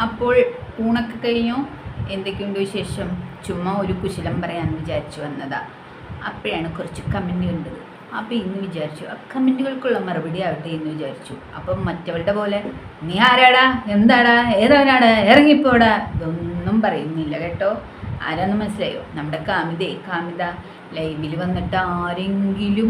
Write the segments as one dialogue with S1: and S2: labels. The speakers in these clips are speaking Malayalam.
S1: അപ്പോൾ ഊണൊക്കെ കഴിഞ്ഞോ? എന്തൊക്കെയുണ്ട് വിശേഷം? ചുമ്മാ ഒരു കുശലം പറയാൻ വിചാരിച്ചു വന്നതാ. അപ്പോഴാണ് കുറച്ച് കമൻറ്റ് കണ്ടത്. അപ്പോൾ ഇന്ന് വിചാരിച്ചു ആ കമൻറ്റുകൾക്കുള്ള മറുപടി ആവട്ടെ എന്ന് വിചാരിച്ചു. അപ്പം മറ്റവളുടെ പോലെ നീ ആരാടാ, എന്താടാ, ഏതവനാടാ, ഇറങ്ങിപ്പോടാ ഇതൊന്നും പറയുന്നില്ല കേട്ടോ. ആരാന്ന് മനസ്സിലായോ? നമ്മുടെ കാമിത ലൈവിൽ വന്നിട്ട് ആരെങ്കിലും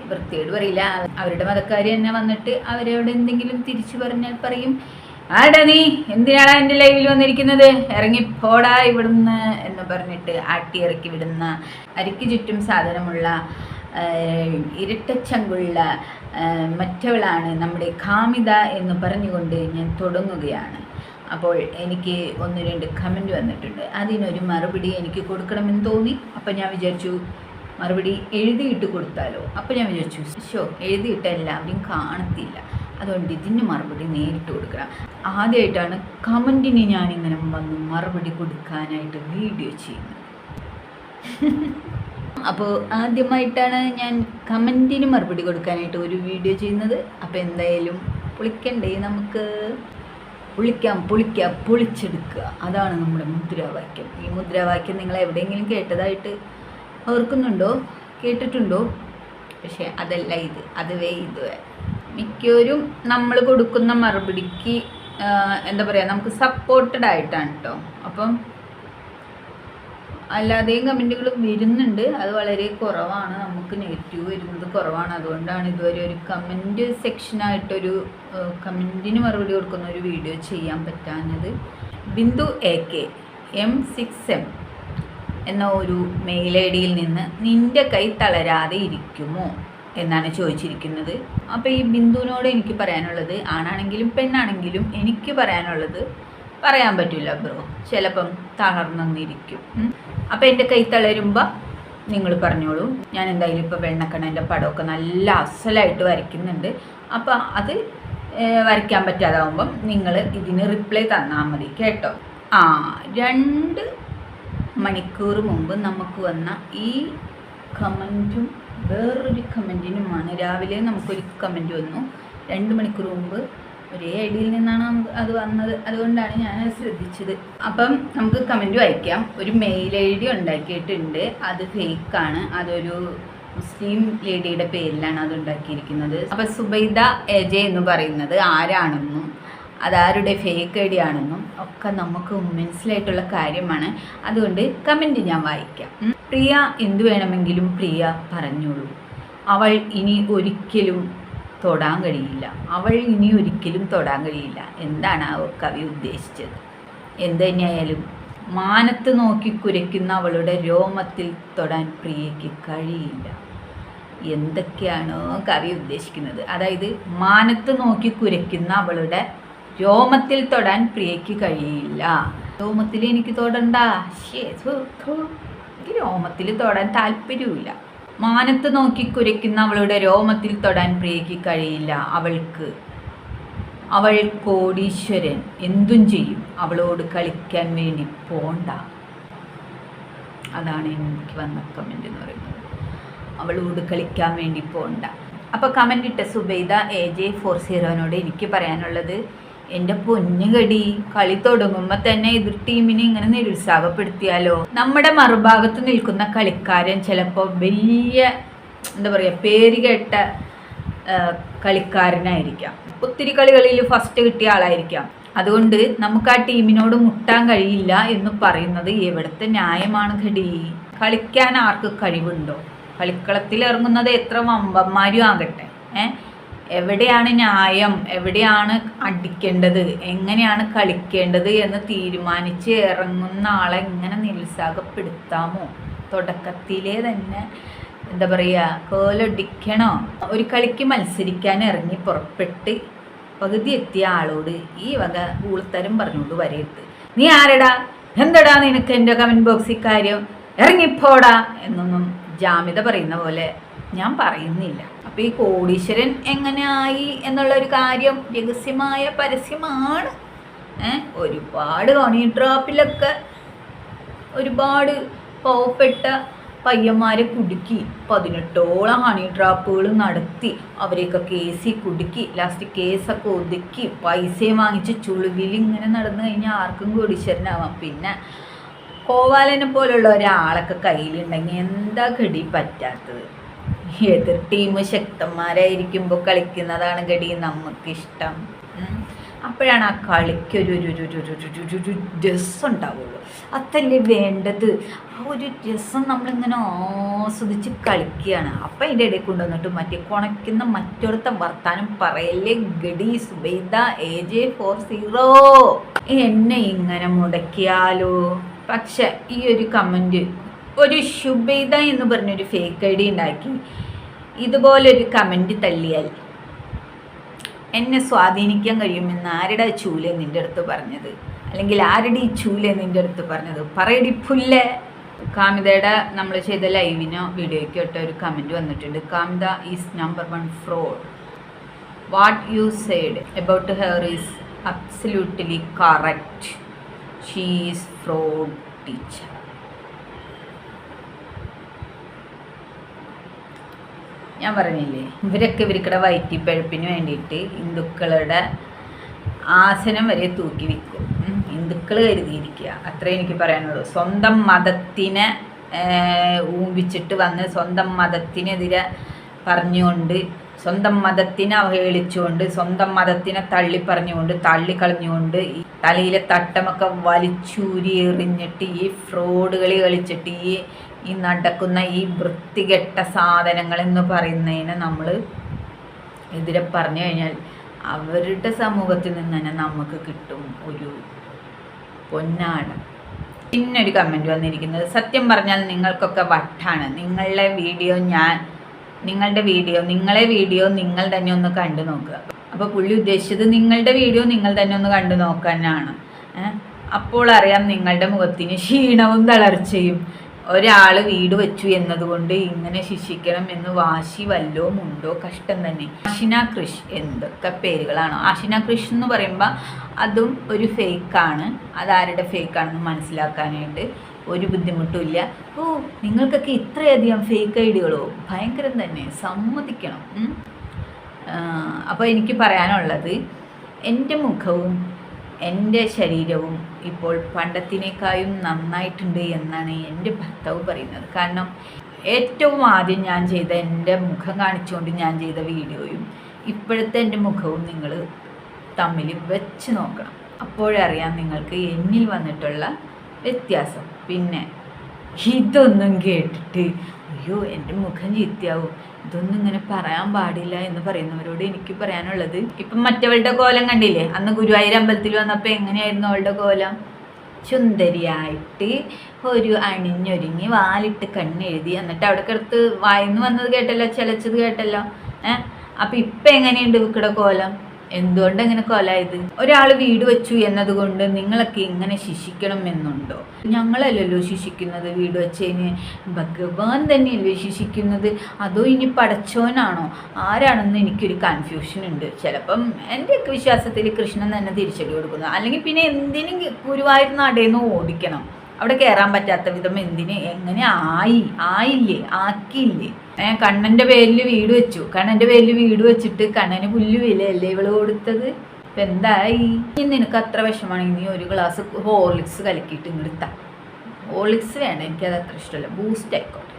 S1: വൃത്തിയോട് പറയില്ല, അവരുടെ മതക്കാർ തന്നെ വന്നിട്ട് അവരോട് എന്തെങ്കിലും തിരിച്ചു പറഞ്ഞാൽ പറയും, ആടാ നീ എന്തിനാടാ എൻ്റെ ലൈവിൽ വന്നിരിക്കുന്നത്, ഇറങ്ങിപ്പോടാ ഇവിടുന്ന് എന്ന് പറഞ്ഞിട്ട് ആട്ടിയിറക്കി വിടുന്ന, അരിക്ക് ചുറ്റും സാധനമുള്ള ഇരട്ടച്ചങ്കുള്ള മറ്റവളാണ് നമ്മുടെ കാമിത എന്ന് പറഞ്ഞുകൊണ്ട് ഞാൻ തുടങ്ങുകയാണ്. അപ്പോൾ എനിക്ക് 1-2 കമൻറ്റ് വന്നിട്ടുണ്ട്. അതിനൊരു മറുപടി എനിക്ക് കൊടുക്കണമെന്ന് തോന്നി. അപ്പം ഞാൻ വിചാരിച്ചു മറുപടി എഴുതിയിട്ട് കൊടുത്താലോ. അപ്പോൾ ഞാൻ വിചാരിച്ചു എഴുതിയിട്ട് എല്ലാവരും കാണത്തില്ല, അതുകൊണ്ട് ഇതിന് മറുപടി നേരിട്ട് കൊടുക്കണം. ആദ്യമായിട്ടാണ് കമൻറ്റിന് ഞാനിങ്ങനെ വന്ന് മറുപടി കൊടുക്കാനായിട്ട് വീഡിയോ ചെയ്യുന്നത്. അപ്പോൾ ആദ്യമായിട്ടാണ് ഞാൻ കമൻറ്റിന് മറുപടി കൊടുക്കാനായിട്ട് ഒരു വീഡിയോ ചെയ്യുന്നത്. അപ്പോൾ എന്തായാലും പൊളിക്കണ്ടേ, നമുക്ക് പൊളിച്ചെടുക്കുക. അതാണ് നമ്മുടെ മുദ്രാവാക്യം. ഈ മുദ്രാവാക്യം നിങ്ങൾ എവിടെയെങ്കിലും കേട്ടതായിട്ട് ഓർക്കുന്നുണ്ടോ, കേട്ടിട്ടുണ്ടോ? പക്ഷേ അതല്ല ഇത്, അതുവേ ഇതുവേ. മിക്കവരും നമ്മൾ കൊടുക്കുന്ന മറുപടിക്ക് എന്താ പറയുക, നമുക്ക് സപ്പോർട്ടഡ് ആയിട്ടാണ് കേട്ടോ. അപ്പം അല്ലാതെയും കമൻറ്റുകൾ വരുന്നുണ്ട്, അത് വളരെ കുറവാണ്. നമുക്ക് നെഗറ്റീവ് വരുന്നത് കുറവാണ്. അതുകൊണ്ടാണ് ഇതുവരെ ഒരു കമൻറ്റ് സെക്ഷനായിട്ടൊരു കമൻറ്റിന് മറുപടി കൊടുക്കുന്ന ഒരു വീഡിയോ ചെയ്യാൻ പറ്റാഞ്ഞത്. ബിന്ദു AK M6M എന്ന ഒരു മെയിൽ ID-യിൽ നിന്ന് നിൻ്റെ കൈ തളരാതെ ഇരിക്കുമോ എന്നാണ് ചോദിച്ചിരിക്കുന്നത്. അപ്പോൾ ഈ ബിന്ദുവിനോട് എനിക്ക് പറയാനുള്ളത്, ആണാണെങ്കിലും പെണ്ണാണെങ്കിലും എനിക്ക് പറയാനുള്ളത്, പറയാൻ പറ്റില്ല ബ്രോ, ചിലപ്പം തളർന്നിരിക്കും. അപ്പോൾ എൻ്റെ കൈ തളരുമ്പോൾ നിങ്ങൾ പറഞ്ഞോളൂ. ഞാൻ എന്തായാലും ഇപ്പോൾ വെണ്ണക്കണ്ണൻ്റെ പടമൊക്കെ നല്ല അസലായിട്ട് വരയ്ക്കുന്നുണ്ട്. അപ്പോൾ അത് വരയ്ക്കാൻ പറ്റാതാവുമ്പം നിങ്ങൾ ഇതിന് റിപ്ലൈ തന്നാൽ മതി കേട്ടോ. 2 മണിക്കൂർ മുമ്പ് നമുക്ക് വന്ന ഈ കമൻറ്റും വേറൊരു കമൻറ്റിനുമാണ്. രാവിലെ നമുക്കൊരു കമൻറ്റ് വന്നു, 2 മണിക്കൂർ മുമ്പ് ഒരേ ID-യിൽ നിന്നാണ് അത് വന്നത്. അതുകൊണ്ടാണ് ഞാനത് ശ്രദ്ധിച്ചത്. അപ്പം നമുക്ക് കമൻറ്റ് വായിക്കാം. ഒരു മെയിൽ ID ഉണ്ടാക്കിയിട്ടുണ്ട്, അത് ഫേക്കാണ്. അതൊരു മുസ്ലിം ലേഡിയുടെ പേരിലാണ് അത് ഉണ്ടാക്കിയിരിക്കുന്നത്. അപ്പം സുബൈദ AJ എന്ന് പറയുന്നത് ആരാണെന്നും അതാരുടെ ഫേക്ക് ID ആണെന്നും ഒക്കെ നമുക്ക് മനസ്സിലായിട്ടുള്ള കാര്യമാണ്. അതുകൊണ്ട് കമൻറ്റ് ഞാൻ വായിക്കാം. പ്രിയ എന്തു വേണമെങ്കിലും പ്രിയ പറഞ്ഞോളൂ. അവൾ ഇനി ഒരിക്കലും തൊടാൻ കഴിയില്ല. എന്താണ് ആ കവി ഉദ്ദേശിച്ചത്? എന്ത് തന്നെയായാലും മാനത്ത് നോക്കി കുരയ്ക്കുന്ന അവളുടെ രോമത്തിൽ തൊടാൻ പ്രിയയ്ക്ക് കഴിയില്ല. എന്തൊക്കെയാണോ കവി ഉദ്ദേശിക്കുന്നത്? അതായത് മാനത്ത് നോക്കി കുരയ്ക്കുന്ന അവളുടെ രോമത്തിൽ തൊടാൻ പ്രിയയ്ക്ക് കഴിയില്ല. രോമത്തിൽ എനിക്ക് തൊടണ്ട, എനിക്ക് രോമത്തിൽ തൊടാൻ താല്പര്യമില്ല. മാനത്ത് നോക്കി കുരയ്ക്കുന്ന അവളുടെ രോമത്തിൽ തൊടാൻ പ്രിയയ്ക്ക് കഴിയില്ല. അവൾ കോടീശ്വരൻ, എന്തും ചെയ്യും. അവളോട് കളിക്കാൻ വേണ്ടി പോണ്ട. അതാണ് എനിക്ക് വന്ന കമൻറ്റ് എന്ന് പറയുന്നത്. അവളോട് കളിക്കാൻ വേണ്ടി പോണ്ട. അപ്പോൾ കമൻറ്റ് ഇട്ട സുബൈദ AJ40 എനിക്ക് പറയാനുള്ളത്, എൻ്റെ പൊന്നുകടി, കളി തുടങ്ങുമ്പോൾ തന്നെ എതിർ ടീമിനെ ഇങ്ങനെ നിരുത്സാഹപ്പെടുത്തിയാലോ? നമ്മുടെ മറുഭാഗത്ത് നിൽക്കുന്ന കളിക്കാരൻ ചിലപ്പോൾ വലിയ എന്താ പറയുക, പേര് കേട്ട കളിക്കാരനായിരിക്കാം. ഒത്തിരി കളികളിൽ ഫസ്റ്റ് കിട്ടിയ ആളായിരിക്കാം. അതുകൊണ്ട് നമുക്ക് ആ ടീമിനോട് മുട്ടാൻ കഴിയില്ല എന്ന് പറയുന്നത് എവിടുത്തെ ന്യായമാണ് ഘടി? കളിക്കാൻ ആർക്ക് കഴിവുണ്ടോ? കളിക്കളത്തിൽ ഇറങ്ങുന്നത് എത്ര വമ്പന്മാരും ആകട്ടെ, എവിടെയാണ് ന്യായം, എവിടെയാണ് അടിക്കേണ്ടത്, എങ്ങനെയാണ് കളിക്കേണ്ടത് എന്ന് തീരുമാനിച്ച് ഇറങ്ങുന്ന ആളെ ഇങ്ങനെ നിരുത്സാഹപ്പെടുത്താമോ? തുടക്കത്തിലേ തന്നെ എന്താ പറയുക, കോലൊടിക്കണോ? ഒരു കളിക്ക് മത്സരിക്കാൻ ഇറങ്ങി പുറപ്പെട്ട് പകുതി എത്തിയ ആളോട് ഈ വക ഊളത്തരം പറഞ്ഞുകൊണ്ട് വരരുത്. നീ ആരടാ, എന്തടാ നിനക്ക് എൻ്റെ കമൻറ്റ് ബോക്സിൽ കാര്യം, ഇറങ്ങിപ്പോടാ എന്നൊന്നും ജാമിത പറയുന്ന പോലെ ഞാൻ പറയുന്നില്ല. അപ്പോൾ ഈ കോടീശ്വരൻ എങ്ങനെയായി എന്നുള്ളൊരു കാര്യം രഹസ്യമായ പരസ്യമാണ്. ഒരുപാട് ഹണി ട്രാപ്പിലൊക്കെ ഒരുപാട് പാവപ്പെട്ട പയ്യന്മാരെ കുടുക്കി 18ഓളം ഹണി ട്രാപ്പുകൾ നടത്തി അവരെയൊക്കെ കേസിൽ കുടുക്കി ലാസ്റ്റ് കേസൊക്കെ ഒതുക്കി പൈസയും വാങ്ങിച്ച് ചുളുവിൽ ഇങ്ങനെ നടന്നു കഴിഞ്ഞാൽ ആർക്കും കോടീശ്വരനാവാം. പിന്നെ കോവാലനെ പോലുള്ള ഒരാളൊക്കെ കയ്യിലുണ്ടെങ്കിൽ എന്താ ഗടി പറ്റാത്തത്? എതിർ ടീം ശക്തന്മാരായിരിക്കുമ്പോൾ കളിക്കുന്നതാണ് ഗടി നമുക്കിഷ്ടം. അപ്പോഴാണ് ആ കളിക്കൊരു രസം ഉണ്ടാവുള്ളൂ. അതല്ലേ വേണ്ടത്. ആ ഒരു രസം നമ്മളിങ്ങനെ ആസ്വദിച്ച് കളിക്കുകയാണ്. അപ്പം അതിൻ്റെ ഇടയിൽ കൊണ്ടുവന്നിട്ട് മറ്റേ കുണയ്ക്കുന്ന മറ്റൊരുത്ത വർത്താനം പറയല്ലേ ഗഡി സുബൈദ AJ40 എന്നെ ഇങ്ങനെ മുടക്കിയാലോ. പക്ഷെ ഈ ഒരു കമൻറ്റ് ഒരു ശുബൈദ എന്ന് പറഞ്ഞൊരു ഫേക്ക് ID ഉണ്ടാക്കി ഇതുപോലൊരു കമൻറ്റ് തള്ളിയാൽ എന്നെ സ്വാധീനിക്കാൻ കഴിയുമെന്ന് ആരുടെ ചൂല നിൻ്റെ അടുത്ത് പറഞ്ഞത്? അല്ലെങ്കിൽ ആരുടെ ഈ ചൂല നിൻ്റെ അടുത്ത് പറഞ്ഞത്? പറയടി പുല്ലേ. കാമിതയുടെ നമ്മൾ ചെയ്ത ലൈവിനോ വീഡിയോയ്ക്കോ ഇട്ട ഒരു കമൻറ്റ് വന്നിട്ടുണ്ട്. Kamitha is number 1 fraud. What you said about her is absolutely correct. She is fraud teacher. ഞാൻ പറഞ്ഞില്ലേ, ഇവർക്കിടെ വയറ്റിപ്പഴപ്പിന് വേണ്ടിയിട്ട് ഹിന്ദുക്കളുടെ ആസനം വരെ തൂക്കി വിൽക്കും. ഹിന്ദുക്കൾ കരുതിയിരിക്കുക, അത്രേ എനിക്ക് പറയാനുള്ളൂ. സ്വന്തം മതത്തിനെ ഊമ്പിച്ചിട്ട് വന്ന് സ്വന്തം മതത്തിനെതിരെ പറഞ്ഞുകൊണ്ട്, സ്വന്തം മതത്തിനെ അവഹേളിച്ചുകൊണ്ട്, സ്വന്തം മതത്തിനെ തള്ളിപ്പറഞ്ഞുകൊണ്ട്, തള്ളിക്കളഞ്ഞുകൊണ്ട് ഈ തലയിലെ തട്ടമൊക്കെ വലിച്ചൂരി എറിഞ്ഞിട്ട് ഈ ഫ്രോഡ് കളി കളിച്ചിട്ട് ഈ നടക്കുന്ന ഈ വൃത്തികെട്ട സാധനങ്ങൾ എന്ന് പറയുന്നതിനെ നമ്മൾ എതിരെ പറഞ്ഞു കഴിഞ്ഞാൽ അവരുടെ സമൂഹത്തിൽ നിന്ന് തന്നെ നമുക്ക് കിട്ടും ഒരു പൊന്നാടം. പിന്നൊരു കമൻറ്റ് വന്നിരിക്കുന്നത്, സത്യം പറഞ്ഞാൽ നിങ്ങൾക്കൊക്കെ വട്ടാണ്. നിങ്ങളെ വീഡിയോ നിങ്ങൾ തന്നെ ഒന്ന് കണ്ടു നോക്കുക. അപ്പോൾ പുള്ളി ഉദ്ദേശിച്ചത് നിങ്ങളുടെ വീഡിയോ നിങ്ങൾ തന്നെ ഒന്ന് കണ്ടു നോക്കാനാണ്. അപ്പോൾ അറിയാം നിങ്ങളുടെ മുഖത്തിന് ക്ഷീണവും തളർച്ചയും. ഒരാൾ വീട് വെച്ചു എന്നതുകൊണ്ട് ഇങ്ങനെ ശിക്ഷിക്കണം എന്ന് വാശി വല്ലതും ഉണ്ടോ? കഷ്ടം തന്നെ. ആഷിന കൃഷ്, എന്തൊക്കെ പേരുകളാണോ. ആഷിന കൃഷ് എന്ന് പറയുമ്പോൾ അതും ഒരു ഫേക്കാണ്. അതാരുടെ ഫേക്കാണെന്ന് മനസ്സിലാക്കാനായിട്ട് ഒരു ബുദ്ധിമുട്ടുമില്ല. നിങ്ങൾക്കൊക്കെ ഇത്രയധികം ഫേക്ക് ഐഡികളോ? ഭയങ്കരം തന്നെ, സമ്മതിക്കണം. അപ്പോൾ എനിക്ക് പറയാനുള്ളത്, എൻ്റെ മുഖവും എൻ്റെ ശരീരവും ഇപ്പോൾ പണ്ടത്തിനേക്കാളും നന്നായിട്ടുണ്ട് എന്നാണ് എൻ്റെ ഭർത്താവ് പറയുന്നത്. കാരണം ഏറ്റവും ആദ്യം ഞാൻ ചെയ്ത എൻ്റെ മുഖം കാണിച്ചുകൊണ്ട് ഞാൻ ചെയ്ത വീഡിയോയും ഇപ്പോഴത്തെ എൻ്റെ മുഖവും നിങ്ങൾ തമ്മിൽ വെച്ച് നോക്കണം. അപ്പോഴറിയാം നിങ്ങൾക്ക് എന്നിൽ വന്നിട്ടുള്ള വ്യത്യാസം. പിന്നെ ഇതൊന്നും കേട്ടിട്ട് അയ്യോ എൻ്റെ മുഖം ചീത്തയാവും, ഇതൊന്നും ഇങ്ങനെ പറയാൻ പാടില്ല എന്ന് പറയുന്നവരോട് എനിക്ക് പറയാനുള്ളത്, ഇപ്പം മറ്റവളുടെ കോലം കണ്ടില്ലേ? അന്ന് ഗുരുവായൂർ അമ്പലത്തിൽ വന്നപ്പോൾ എങ്ങനെയായിരുന്നു അവളുടെ കോലം? സുന്ദരിയായിട്ട് ഒരു അണിഞ്ഞൊരുങ്ങി വാലിട്ട് കണ്ണെഴുതി, എന്നിട്ട് അവിടെ കിടത്ത് വായിന്ന് വന്നത് കേട്ടല്ലോ, ചിലച്ചത് കേട്ടല്ലോ. അപ്പം ഇപ്പം എങ്ങനെയുണ്ട് ഇവക്കടെ കോലം? എന്തുകൊണ്ട് എങ്ങനെ കൊലായത്? ഒരാൾ വീട് വെച്ചു എന്നതുകൊണ്ട് നിങ്ങളൊക്കെ ഇങ്ങനെ ശിക്ഷിക്കണം എന്നുണ്ടോ? ഞങ്ങളല്ലല്ലോ ശിക്ഷിക്കുന്നത് വീട് വെച്ചതിന്, ഭഗവാൻ തന്നെയല്ലേ ശിക്ഷിക്കുന്നത്. അതോ ഇനി പടച്ചോനാണോ? ആരാണെന്ന് എനിക്കൊരു കൺഫ്യൂഷൻ ഉണ്ട്. ചിലപ്പം എൻ്റെയൊക്കെ വിശ്വാസത്തിൽ കൃഷ്ണൻ തന്നെ തിരിച്ചടി കൊടുക്കുന്നു. അല്ലെങ്കിൽ പിന്നെ എന്തിനും ഗുരുവായൂർ നടേന്ന് ഓടിക്കണം? അവിടെ കയറാൻ പറ്റാത്ത വിധം എന്തിന്? എങ്ങനെ ആക്കിയില്ലേ? കണ്ണൻ്റെ പേരിൽ വീട് വെച്ചു. കണ്ണൻ്റെ പേരിൽ വീട് വെച്ചിട്ട് കണ്ണന് പുല്ല് വിലയല്ലേ ഇവള് കൊടുത്തത്? ഇപ്പം എന്തായി? നിനക്ക് അത്ര വിഷമാണെങ്കിൽ നീ ഒരു ഗ്ലാസ് ഹോർലിക്സ് കലക്കിയിട്ട് ഇങ്ങെടുത്താ. ഹോർലിക്സ് വേണ്ട, എനിക്കത് അത്ര ഇഷ്ടമല്ല, ബൂസ്റ്റ് ആയിക്കോട്ടെ.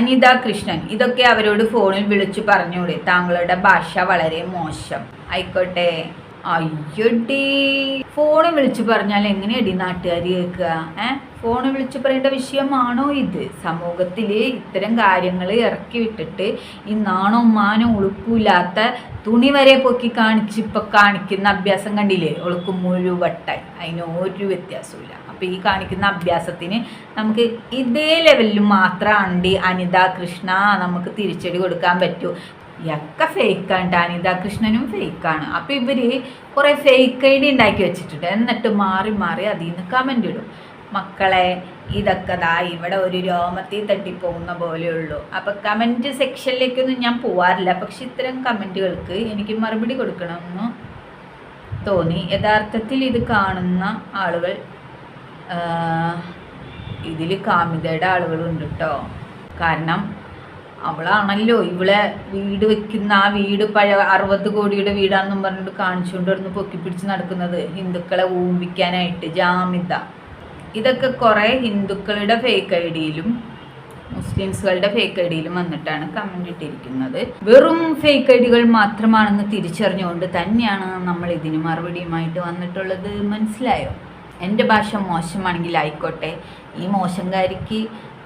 S1: അനിത കൃഷ്ണൻ, ഇതൊക്കെ അവരോട് ഫോണിൽ വിളിച്ചു പറഞ്ഞൂടെ? താങ്കളുടെ ഭാഷ വളരെ മോശം. ആയിക്കോട്ടെ. അയ്യോടി, ഫോണ് വിളിച്ചു പറഞ്ഞാൽ എങ്ങനെയടി നാട്ടുകാർ കേൾക്കുക? ഫോണ് വിളിച്ചു പറയേണ്ട വിഷയമാണോ ഇത്? സമൂഹത്തിൽ ഇത്തരം കാര്യങ്ങൾ ഇറക്കി വിട്ടിട്ട് ഈ നാണോ മാനോ ഉളുപ്പില്ലാത്ത തുണി വരെ പൊക്കി കാണിക്കുന്ന അഭ്യാസം കണ്ടില്ലേ? ഒളുക്ക് മുഴുവട്ടായി, അതിന് ഒരു വ്യത്യാസമില്ല. അപ്പോൾ ഈ കാണിക്കുന്ന അഭ്യാസത്തിന് നമുക്ക് ഇതേ ലെവലിൽ മാത്രമാണ് അനിത കൃഷ്ണ നമുക്ക് തിരിച്ചടി കൊടുക്കാൻ പറ്റൂ. ഒക്കെ ഫേക്കാണ്. അനിത കൃഷ്ണനും ഫേക്കാണ്. അപ്പോൾ ഇവർ കുറേ ഫേക്ക് ID ഉണ്ടാക്കി വെച്ചിട്ടുണ്ട്. എന്നിട്ട് മാറി അതിൽ നിന്ന് കമൻ്റ് ഇടും. മക്കളെ, ഇതൊക്കെ ഇവിടെ ഒരു രോമത്തിൽ തട്ടിപ്പോകുന്ന പോലെയുള്ളൂ. അപ്പോൾ കമൻറ്റ് സെക്ഷനിലേക്കൊന്നും ഞാൻ പോവാറില്ല. പക്ഷെ ഇത്തരം കമൻറ്റുകൾക്ക് എനിക്ക് മറുപടി കൊടുക്കണമെന്ന് തോന്നി. യഥാർത്ഥത്തിൽ ഇത് കാണുന്ന ആളുകൾ ഇതിൽ കാമിതയുടെ ആളുകളുണ്ട് കേട്ടോ. കാരണം അവളാണല്ലോ ഇവളെ വീട് വെക്കുന്ന ആ വീട് പഴയ 60 കോടിയുടെ വീടാണെന്നും പറഞ്ഞിട്ട് കാണിച്ചുകൊണ്ട് വരുന്ന പൊക്കിപ്പിടിച്ച് നടക്കുന്നത് ഹിന്ദുക്കളെ ഊമ്പിക്കാനായിട്ട്. ജാമിത ഇതൊക്കെ കുറേ ഹിന്ദുക്കളുടെ ഫേക്ക് ഐ ഡിയിലും മുസ്ലിംസുകളുടെ ഫേക്ക് ഐ ഡിയിലും വന്നിട്ടാണ് കമൻ്റ് ഇട്ടിരിക്കുന്നത്. വെറും ഫേക്ക് ഐ ഡികൾ മാത്രമാണെന്ന് തിരിച്ചറിഞ്ഞുകൊണ്ട് തന്നെയാണ് നമ്മൾ ഇതിന് മറുപടിയുമായിട്ട് വന്നിട്ടുള്ളത്. മനസ്സിലായോ? എൻ്റെ ഭാഷ മോശമാണെങ്കിൽ ആയിക്കോട്ടെ, ഈ മോശംകാരിക്ക്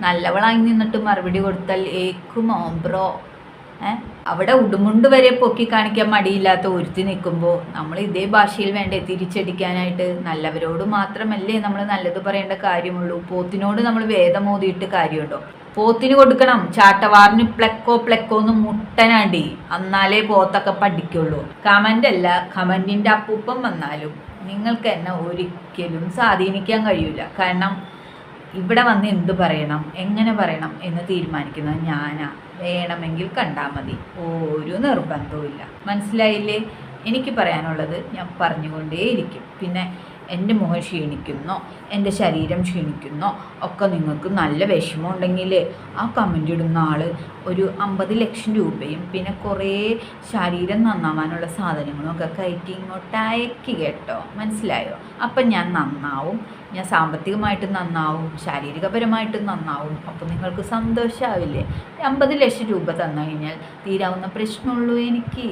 S1: നല്ലവളായി നിന്നിട്ട് മറുപടി കൊടുത്താൽ ഏക്കുമോ ബ്രോ? അവിടെ ഉടുമുണ്ട് വരെ പൊക്കി കാണിക്കാൻ മടിയില്ലാത്ത ഒരുത്തി നിൽക്കുമ്പോൾ നമ്മൾ ഇതേ ഭാഷയിൽ വേണ്ടേ തിരിച്ചടിക്കാനായിട്ട്? നല്ലവരോട് മാത്രമല്ലേ നമ്മൾ നല്ലത് പറയേണ്ട കാര്യമുള്ളൂ. പോത്തിനോട് നമ്മൾ വേദമോദിയിട്ട് കാര്യമുണ്ടോ? പോത്തിന് കൊടുക്കണം ചാട്ടവാറിന് പ്ലെക്കോ എന്ന് മുട്ടനടി, എന്നാലേ പോത്തൊക്കെ പഠിക്കുള്ളൂ. കമൻ്റ് അല്ല, കമൻറ്റിൻ്റെ അപ്പൂപ്പം വന്നാലും നിങ്ങൾക്ക് എന്നെ ഒരിക്കലും സ്വാധീനിക്കാൻ കഴിയില്ല. കാരണം ഇവിടെ വന്ന് എന്ത് പറയണം, എങ്ങനെ പറയണം എന്ന് തീരുമാനിക്കുന്നത് ഞാനാ. വേണമെങ്കിൽ കണ്ടാൽ മതി, ഒരു നിർബന്ധവും. മനസ്സിലായില്ലേ? എനിക്ക് പറയാനുള്ളത് ഞാൻ പറഞ്ഞുകൊണ്ടേയിരിക്കും. പിന്നെ എൻ്റെ മുഖം ക്ഷീണിക്കുന്നോ എൻ്റെ ശരീരം ക്ഷീണിക്കുന്നോ ഒക്കെ നിങ്ങൾക്ക് നല്ല വിഷമം ഉണ്ടെങ്കിൽ ആ കമൻ്റ് ഇടുന്ന ആൾ ഒരു 50 ലക്ഷം രൂപയും പിന്നെ കുറേ ശരീരം നന്നാവാനുള്ള സാധനങ്ങളും ഒക്കെ കയറ്റി ഇങ്ങോട്ട് അയക്കി കേട്ടോ. മനസ്സിലായോ? അപ്പം ഞാൻ നന്നാവും, ഞാൻ സാമ്പത്തികമായിട്ടും നന്നാവും, ശാരീരികപരമായിട്ടും നന്നാവും. അപ്പോൾ നിങ്ങൾക്ക് സന്തോഷമാവില്ലേ? 50 ലക്ഷം രൂപ തന്നു കഴിഞ്ഞാൽ തീരാവുന്ന പ്രശ്നമുള്ളൂ എനിക്ക്.